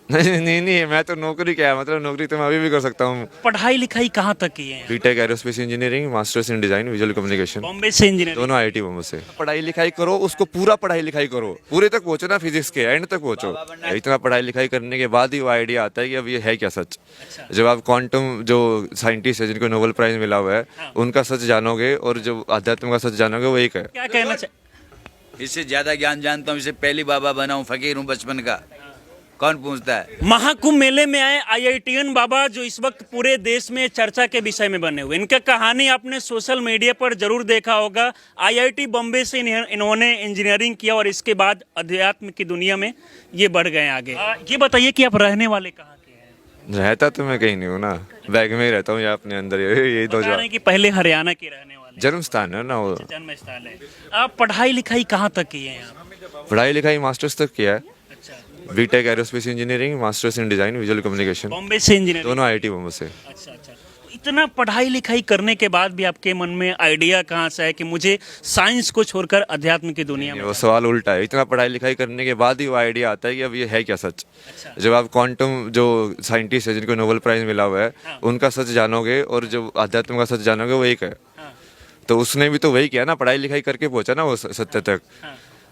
नहीं नहीं नहीं, मैं तो नौकरी क्या है, मतलब नौकरी तो मैं अभी भी कर सकता हूँ। पढ़ाई लिखाई कहाँ तक की है? BTech aerospace engineering, masters in design visual communication, Bombay से इंजीनियरिंग। दोनों आईआईटी बॉम्बे से। पढ़ाई लिखाई करो, उसको पूरा पढ़ाई लिखाई करो, पूरे तक पहुंचो ना, फिजिक्स के एंड तक पहुंचो। इतना पढ़ाई लिखाई करने के बाद ही वो आइडिया आता है कि अब ये है क्या सच। जब आप क्वांटम जो साइंटिस्ट है जिनको नोबेल प्राइज मिला हुआ है उनका सच जानोगे और जो अध्यात्म का सच जानोगे वो एक है। क्या कहना चाहिए? इससे ज्यादा ज्ञान जानता हूँ, इससे पहली बाबा बना हूँ, फकीर हूँ बचपन का। कौन पूछता है? महाकुंभ मेले में आए आईआईटीएन बाबा जो इस वक्त पूरे देश में चर्चा के विषय में बने हुए, इनका कहानी आपने सोशल मीडिया पर जरूर देखा होगा। आईआईटी बॉम्बे से इन्होंने इंजीनियरिंग किया और इसके बाद अध्यात्म की दुनिया में ये बढ़ गए आगे। ये बताइए कि आप रहने वाले कहाँ के हैं? रहता तो मैं कहीं नहीं हूँ ना, बैग में ही रहता हूँ या अपने अंदर, यही दो बता रहे जगह। हैं कि पहले हरियाणा के रहने वाले। जन्म स्थान है ना वो। जन्म स्थल है। आप पढ़ाई लिखाई कहाँ तक की है यहाँ? पढ़ाई लिखाई मास्टर्स तक किया है, अच्छा, BTech aerospace engineering, masters in design visual communication, Bombay से इंजीनियरिंग। दोनों आईआईटी बॉम्बे से। अच्छा अच्छा। तो इतना पढ़ाई लिखाई करने के बाद भी आपके मन में आइडिया कहाँ से है कि मुझे साइंस को छोड़कर अध्यात्म की दुनिया में? वो सवाल उल्टा है, इतना पढ़ाई लिखाई करने के बाद ही वो आइडिया आता है कि अब ये है क्या सच। जब आप क्वांटम जो साइंटिस्ट है जिनको नोबेल प्राइज मिला हुआ है उनका सच जानोगे और जो अध्यात्म का सच जानोगे वो एक है। तो उसने भी तो वही किया ना, पढ़ाई लिखाई करके पहुंचा ना वो सत्य तक।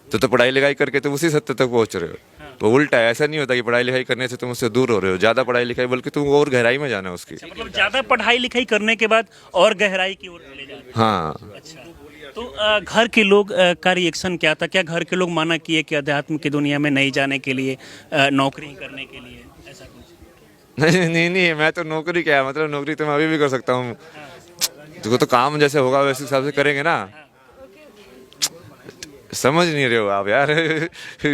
तो पढ़ाई लिखाई करके तुम उसी सत्य तक पहुंच रहे हो। तो उल्टा है, ऐसा नहीं होता कि पढ़ाई लिखाई करने से तुम उससे दूर हो रहे हो, ज्यादा पढ़ाई लिखाई बल्कि तुम और गहराई में जाना है उसकी। मतलब ज्यादा पढ़ाई लिखाई करने के बाद और गहराई की ओर ले जाते हैं। हाँ। अच्छा। तो घर के लोग का रिएक्शन क्या था? क्या घर के लोग माना किए कि अध्यात्म की दुनिया में नहीं जाने के लिए, नौकरी करने के लिए, ऐसा कुछ? नहीं नहीं नहीं, मैं तो नौकरी क्या है, मतलब नौकरी तो मैं अभी भी कर सकता हूँ। देखो तो काम जैसे होगा वैसे हिसाब से करेंगे ना। समझ नहीं रहे हो आप यार।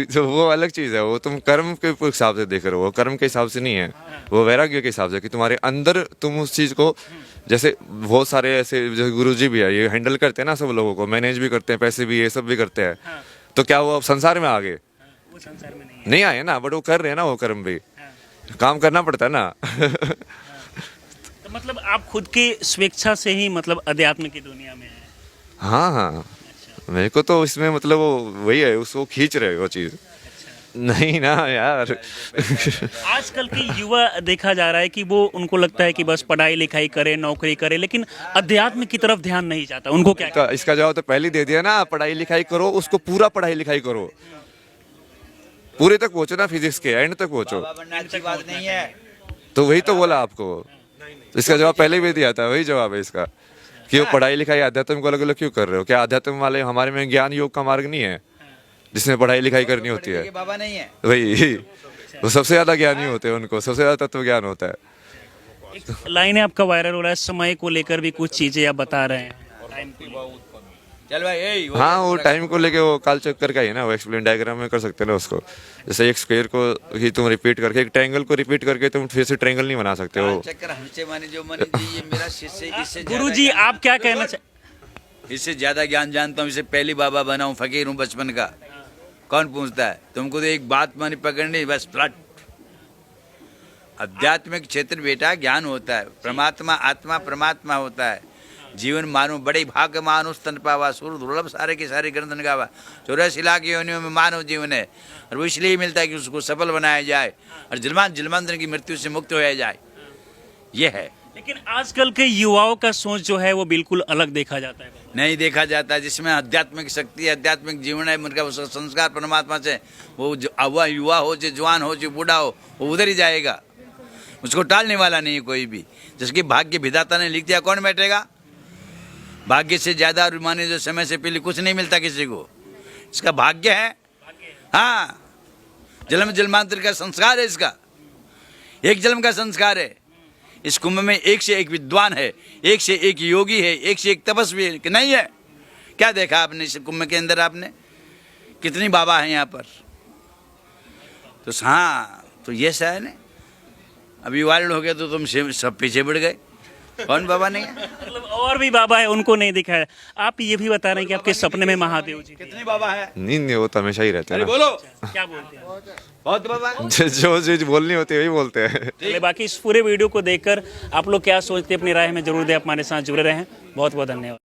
तो वो अलग चीज़ है, वो तुम कर्म के हिसाब से देख रहे हो, वो कर्म के हिसाब से नहीं है, वो वैराग्य के हिसाब से कि तुम्हारे अंदर तुम उस चीज़ को, जैसे बहुत सारे ऐसे जैसे गुरुजी भी है, ये हैंडल करते हैं ना सब लोगों को, मैनेज भी करते हैं, पैसे भी ये सब भी करते हैं। तो क्या वो अब संसार में आ गए? वो संसार में नहीं नहीं आए ना, बट वो कर रहे हैं ना, वो कर्म भी काम करना पड़ता है ना। है। तो मतलब आप खुद की स्वेच्छा से ही मतलब अध्यात्म की दुनिया में हैं? हाँ हाँ, मेरे को तो इसमें मतलब वो वही है, उसको खींच रहे वो चीज़। नहीं ना यार। आजकल के युवा देखा जा रहा है कि वो, उनको लगता है कि बस पढ़ाई लिखाई करे, नौकरी करे, लेकिन अध्यात्म की तरफ ध्यान नहीं जाता। उनको क्या? इसका जवाब तो पहले ही दे दिया ना, पढ़ाई लिखाई करो, उसको पूरा पढ़ाई लिखाई करो, पूरे तक पहुंचो ना, फिजिक्स के एंड तक पहुंचो। बाबा बनना अच्छी बात नहीं है। तो वही तो बोला आपको, इसका जवाब पहले भी दिया था, वही जवाब है इसका कि वो पढ़ाई लिखाई अध्यात्म को अलग अलग क्यों कर रहे हो? क्या अध्यात्म वाले हमारे में ज्ञान योग का मार्ग नहीं है जिसमें पढ़ाई लिखाई करनी होती है? ये बाबा नहीं है। वही वो सबसे ज्यादा ज्ञानी होते हैं, उनको सबसे ज्यादा तत्व ज्ञान होता है। एक लाइन है आपका वायरल हो रहा है, समय को लेकर भी कुछ चीजें आप बता रहे हैं। टाइम को लेकर। चल भाई, हाँ, वो टाइम को लेके वो काल चक्कर का ही है ना, वो एक्सप्लेन डायग्राम में कर सकते हैं ना उसको। जैसे एक स्क्वायर को ही तुम रिपीट करके, एक ट्रायंगल को रिपीट करके तुम फिर से ट्रायंगल नहीं बना सकते हो। चक्कर हमसे माने जो माने जी, ये मेरा शिष्य। इससे गुरुजी आप क्या कहना इससे ज्यादा ज्ञान जानता हूँ, इससे पहली बाबा बना हूँ, फकीर हूँ बचपन का। कौन पूछता है? तुमको तो एक बात मानी पकड़नी, बस फ्लट। आध्यात्मिक क्षेत्र बेटा ज्ञान होता है, परमात्मा आत्मा परमात्मा होता है। जीवन मानो बड़े भाग्य मानुष तन पावा, सूर दुर्लभ सारे के सारे ग्रंथन गावा। 84 लाख योनियों में मानव जीवन है, और वो इसलिए मिलता है कि उसको सफल बनाया जाए और जन्मांतर की मृत्यु से मुक्त होया जाए, ये है। लेकिन आजकल के युवाओं का सोच जो है वो बिल्कुल अलग देखा जाता है। नहीं देखा जाता है, जिसमें आध्यात्मिक शक्ति है, आध्यात्मिक जीवन है, उनका वो संस्कार परमात्मा से, वो युवा हो चाहे जवान हो चाहे बूढ़ा हो, वो उधर ही जाएगा, उसको टालने वाला नहीं है कोई भी। जिसकी भाग्य विधाता ने लिख दिया, कौन बैठेगा? भाग्य से ज्यादा और माने जो समय से पहले कुछ नहीं मिलता किसी को, इसका भाग्य है। हाँ, जन्म जन्मांतर का संस्कार है, इसका एक जन्म का संस्कार है। इस कुंभ में एक से एक विद्वान है, एक से एक योगी है, एक से एक तपस्वी है कि नहीं है? क्या देखा आपने इस कुंभ के अंदर? आपने कितनी बाबा हैं यहाँ पर? तो हाँ, तो ये सा है ना, अभी वायरल हो गया तो तुम सब पीछे बढ़ गए। कौन बाबा नहीं है? मतलब और भी बाबा है, उनको नहीं दिखाया। आप ये भी बता रहे हैं कि आपके सपने में महादेव जी कितनी बाबा है? नहीं, वो तो हमेशा ही रहते हैं ना। बोलो, क्या बोलते हैं? बहुत बाबा। जो चीज बोलनी होती है वही बोलते हैं। चलिए, बाकी इस पूरे वीडियो को देखकर आप लोग क्या सोचते हैं अपनी राय में जरूर दें। आप हमारे साथ जुड़े रहें। बहुत बहुत धन्यवाद।